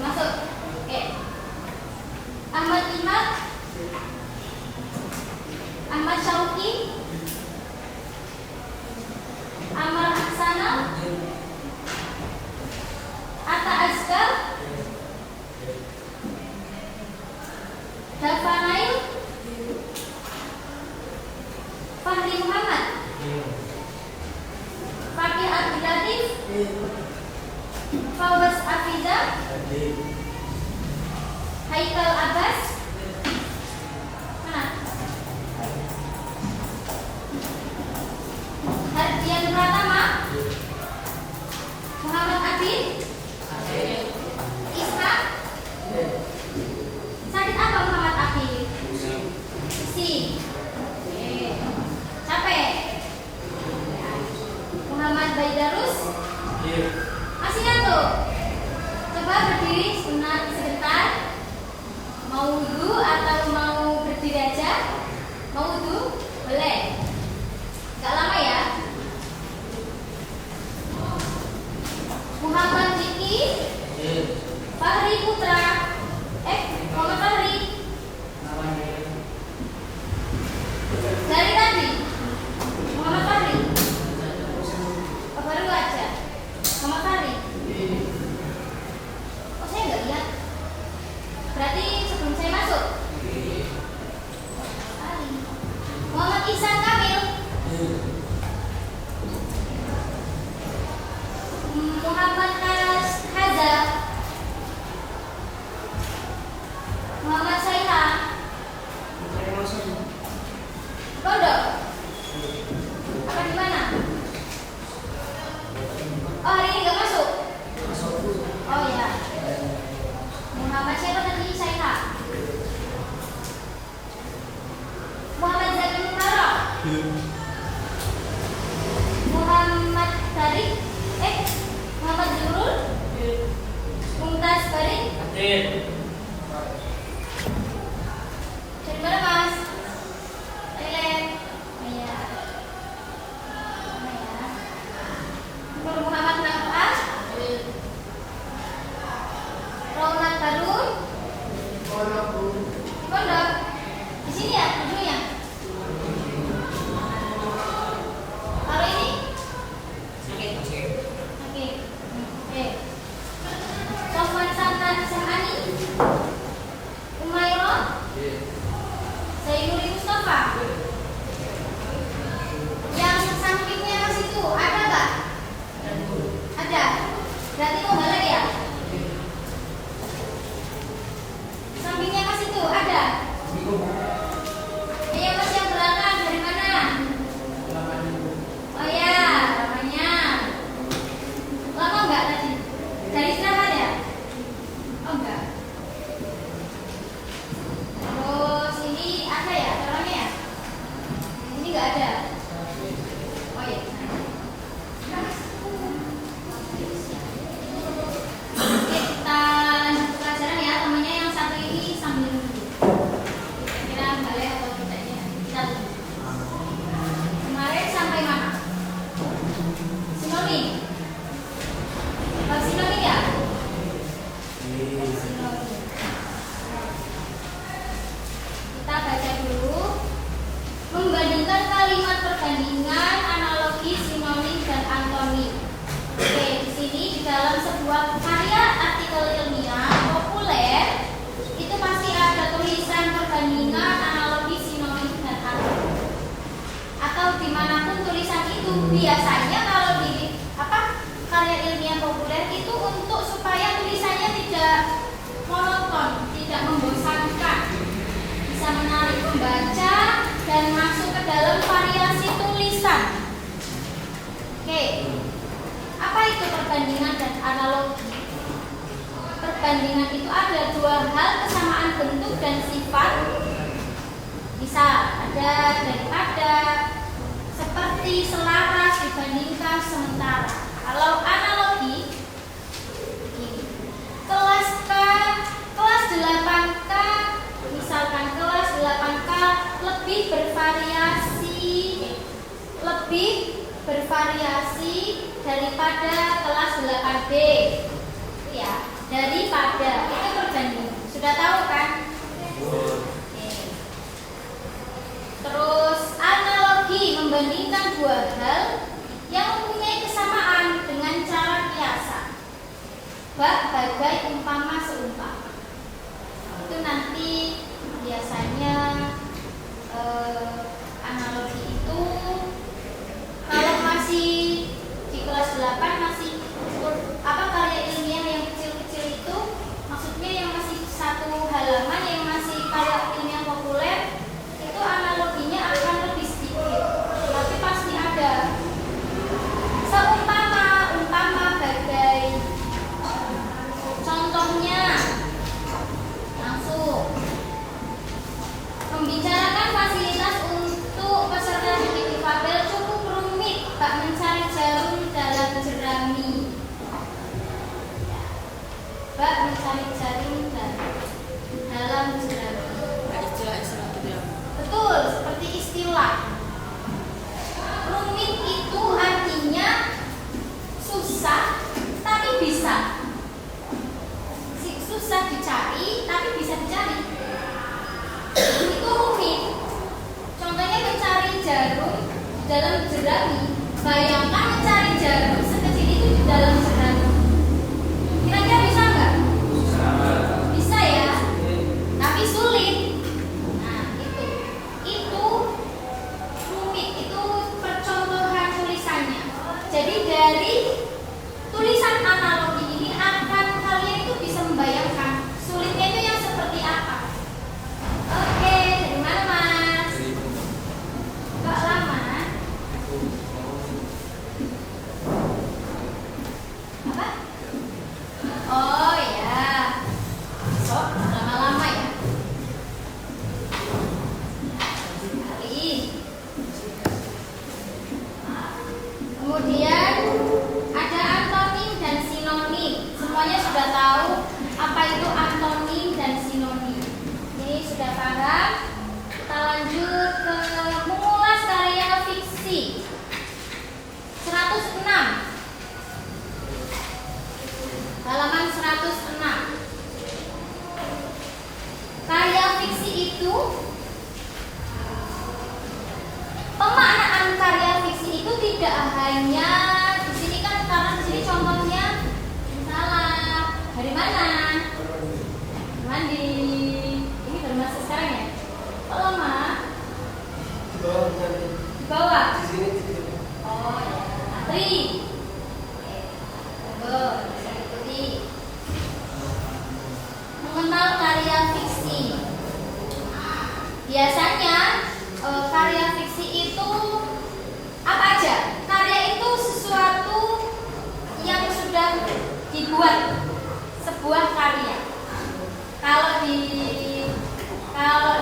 Masuk. Oke. Ahmad Imad, Ahmad Syauqi, Amal Haksana, Atta Azkar, Dafa Nail, Fahri Muhammad, Fakih Abdul Latif, Fawaz Afiza, Haikal Abbas, mana? Hardian Pratama, Muhammad Adin, Ishak. Sakit apa Muhammad Adin? Si. Capek. Muhammad Baidarus. Masih ngantuk? Coba berdiri sebentar. Mau wudhu atau mau berdiri aja? Mau wudhu? Boleh. Gak lama ya. Muhammad Diki, Fahri Putra. Muhammad Fahri. Dari tadi Muhammad Fahri. Baru aja. Muhammad Fahri. Oh, saya nggak lihat. Berarti sebelum saya masuk. Muhammad Ihsan Kamil, Muhammad Haza, Muhammad Saiha, Pondok. Apa di mana? Oh, hari ini nggak masuk. Oh ya. Muhammad siapa tadi? Saiha. Muhammad Zaki Muharram, Muhammad Tarik, Muhammad Zurul, Mumtaz Barik. Dari mana Mas? Thailand. Oh ya. Mana ya? Nur Muhammad Nafas, Ronald Harun, Pondok. Di sini ya, duduknya. Kalau ini? Oke. Sofwan Samani, Umairah, Zainuri Mustafa. Yang sampingnya Mas itu ada nggak? Ada. Berarti mau balik ya? Sampingnya Mas itu ada. Iya Mas, yang belakang dari mana? Oh ya, namanya. Lama enggak tadi? Dari istirahat ya? Oh enggak. Terus ini ada ya orangnya ya? Ini enggak ada. Oh ya. Oke, kita lanjut pelajaran ya. Temannya yang satu ini sambil nunggu. Kira balik atau tidaknya? Kita tunggu. Kemarin sampai mana? Sinonim. Bab sinonim ya? Sinonim. Kita baca dulu. Membandingkan kalimat perbandingan, analogi, sinonim dan antonim. Oke, di sini di dalam sebuah karya artikel ilmiah populer itu pasti ada tulisan perbandingan, analogi, sinonim dan antonim. Atau dimanapun tulisan itu biasanya kalau di karya ilmiah populer itu untuk supaya tulisannya tidak monoton, tidak membosankan, bisa menarik pembaca dan masuk ke dalam variasi tulisan. Oke, apa itu perbandingan dan analogi? Perbandingan itu ada dua hal, kesamaan bentuk dan sifat. Bisa ada daripada, seperti, selaras, dibandingkan, sementara. Kalau analogi, kelas K, kelas 8K, misalkan kelas 8K lebih bervariasi daripada kelas 8B, ya. daripada itu perbandingan. Sudah tahu kan? Oke. Terus analogi membandingkan dua hal yang mempunyai kesamaan dengan cara kiasan. Bak bagai umpama seumpama. Itu nanti biasanya analogi itu kalau masih di kelas 8 masih karya ilmiah yang kecil-kecil itu, maksudnya yang masih satu halaman yang masih karya ilmiah populer, itu analoginya akan lebih sedikit, tapi pasti ada. Seumpama, umpama bagai, contohnya langsung membicarakan fasilitas untuk peserta didik difabel cukup rumit, bak mencari jarum dalam jerami. Bak mencari jarum dalam jerami. Istilah-istilah gitu ya. Betul, seperti istilah. Rumit itu artinya susah tapi bisa. Susah dicari tapi bisa dicari. Itu rumit. Contohnya mencari jarum di dalam jerami. Bayangkan mencari jarum sekecil itu di dalam jerami. Kira-kira bisa nggak? Bisa ya, tapi sulit. Nah itu rumit, itu percontohan tulisannya. Jadi dari tulisan analogi ini akan kalian itu bisa membayangkan sulitnya itu yang seperti apa. Oke, dari mana Mas? Kok lama? Apa? Oh ya, sok lama-lama ya. Sekali. Kemudian ada antonim dan sinonim. Semuanya sudah tahu apa itu antonim dan sinonim. Ini sudah paham. Kita lanjut ke mengulas karya fiksi. 106. Halaman 106. Karya fiksi itu, pemaknaan karya fiksi itu tidak hanya di sini kan, karena di sini contohnya salah. Dari mana? Mandi. Ini baru masuk sekarang ya? Kok lama? Di bawah. Oh ya, Atri. Bisa ikuti. Mengenal karya fiksi. Biasanya karya fiksi itu apa aja? Karya itu sesuatu yang sudah dibuat, sebuah karya. Kalau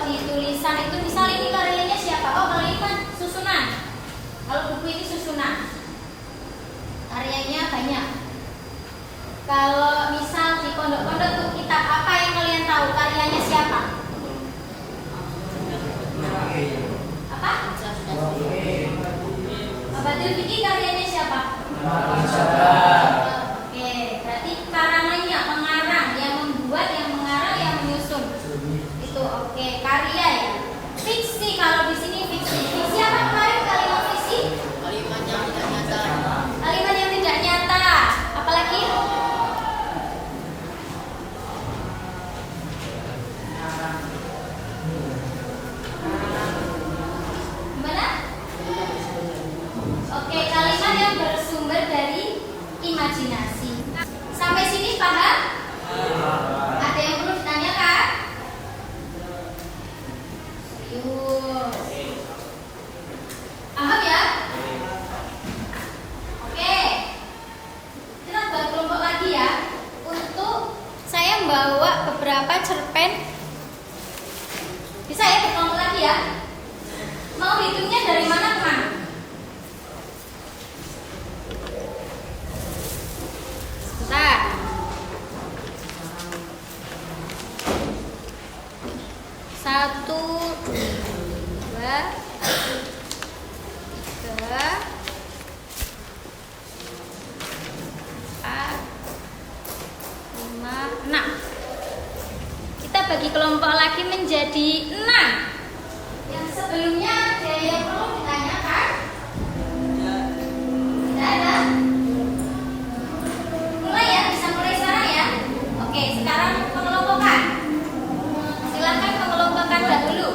di tulisan itu misalnya ini karyanya siapa? Oh, kalau ini kan susunan. Kalau buku ini susunan, karyanya banyak. Kalau misal di pondok-pondok tuh kitab apa yang kalian tahu karyanya siapa? Apa? Abatil Fikih karyanya siapa? Oke, berarti karangannya, pengarang, yang membuat, yang mengarang, yang menyusun. Itu oke, karya ya. Fiksi, kalau di sini fiksi. Fiksi apa kemarin kalimat fiksi? Kalimat yang tidak nyata. Kalimat yang tidak nyata. Apalagi? Gimana? Oke, kalimat yang bersumber dari imajinasi. Sampai sini paham? Ada yang perlu ditanyakan? Serius. Paham ya? Oke. Kita buat kelompok lagi ya. Untuk saya membawa beberapa cerpen. Bisa ya berkelompok lagi ya? Mau hitungnya dari mana ke mana? Sebentar. Satu, dua, tiga, empat, lima, 6. Kita bagi kelompok lagi menjadi 6. Yang sebelumnya ada yang perlu ditanyakan? Tidak ada? Mulai ya, bisa mulai sekarang ya. Oke, sekarang pengelompokan. Silakan pengelompokan dahulu.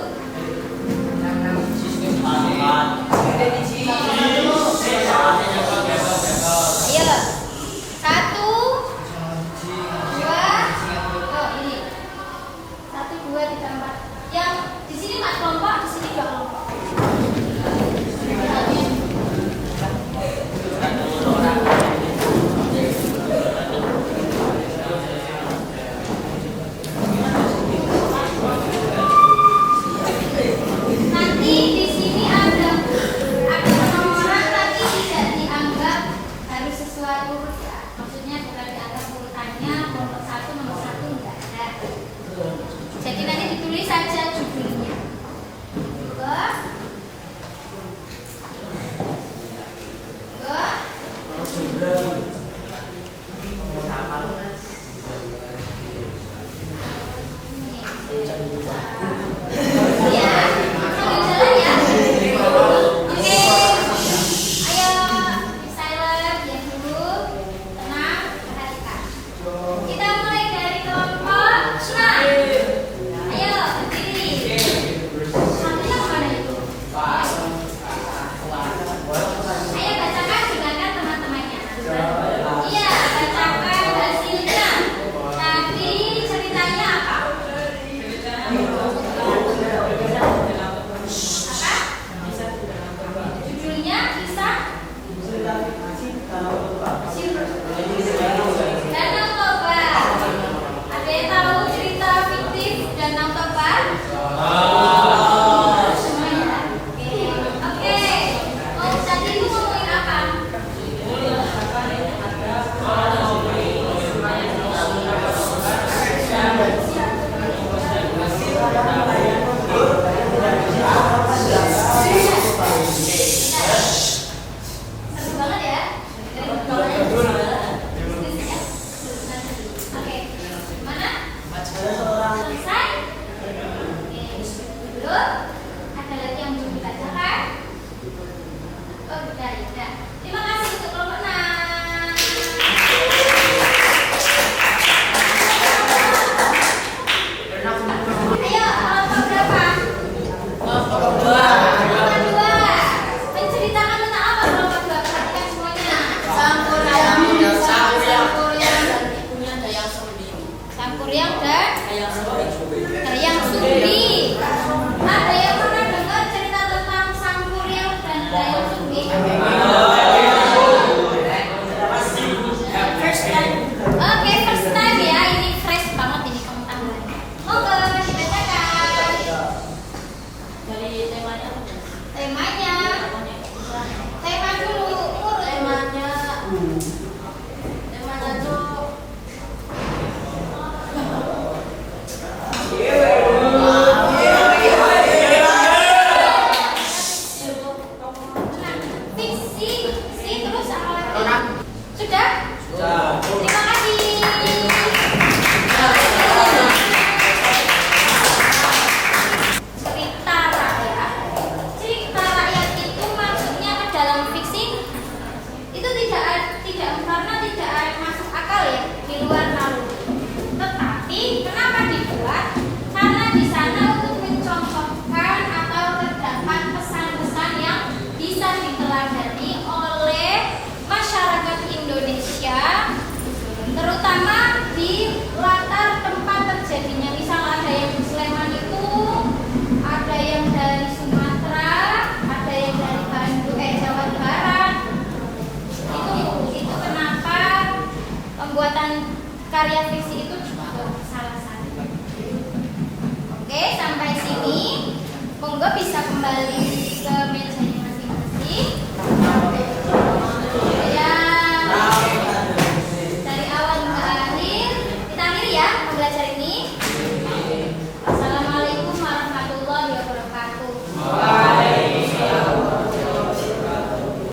Ayo. 1, 2, oh ini. 1, 2, 3, 4. Yang di sini 4 kelompok, di sini 2 kelompok. Nanti di sini ada penomoran tapi tidak dianggap harus sesuai urut ya. Maksudnya bukan dianggap urutannya nomor 1 nomor 1 enggak ada. Jadi nanti ditulis saja judulnya. Dua. Ya, sambil jalan ya. Oke. Ayo, silent, diam dulu. Tenang, perhatikan. Kita mulai dari kelompok 6. Ayo, berdiri. Satunya kemana itu? Ayo bacakan, dengarkan teman-temannya. Iya, bacakan hasilnya. Tadi ceritanya apa? Apa? Judulnya kisah Danau Toba. Ada yang tahu cerita fiktif Danau Toba? Semuanya. Oke. Oh, tadi itu ngomongin apa? Seru banget ya. Oke. Mana? Selesai? Oke. Dulu. Ada lagi yang belum dibacakan? Oh, udah, ya. Terima kasih untuk kelompok 6. Ayo, kelompok berapa? Kelompok 2. Menceritakan tentang apa kelompok 2? Perhatikan semuanya. Sangkuriang dan ibunya Dayang Sumbi. Sangkuriang dan Dayang Sumbi. Dayang Sumbi. Ada yang pernah dengar cerita tentang Sangkuriang dan Dayang Sumbi? First time. Oke, first time ya. Ini fresh banget ini pengetahuannya. Monggo dibacakan. Dari temanya apa? Temanya. Tema dulu. Urut. Temanya tuh Fiksi. Terus apa lagi? Sudah? Terima kasih. Cerita rakyat. Cerita rakyat itu maksudnya ke dalam fiksi itu tidak karena tidak masuk akal ya di luar nalar. Tetapi kenapa dibuat? Karena di sana untuk mencontohkan atau terdapat pesan-pesan yang bisa diteladani oleh masyarakat Indonesia, terutama di latar tempat terjadinya. Misal ada yang di Sleman itu, ada yang dari Sumatera, ada yang dari Bandung, Jawa Barat. Itu kenapa pembuatan karya fiksi itu juga salah satu. Oke, sampai sini. Monggo bisa kembali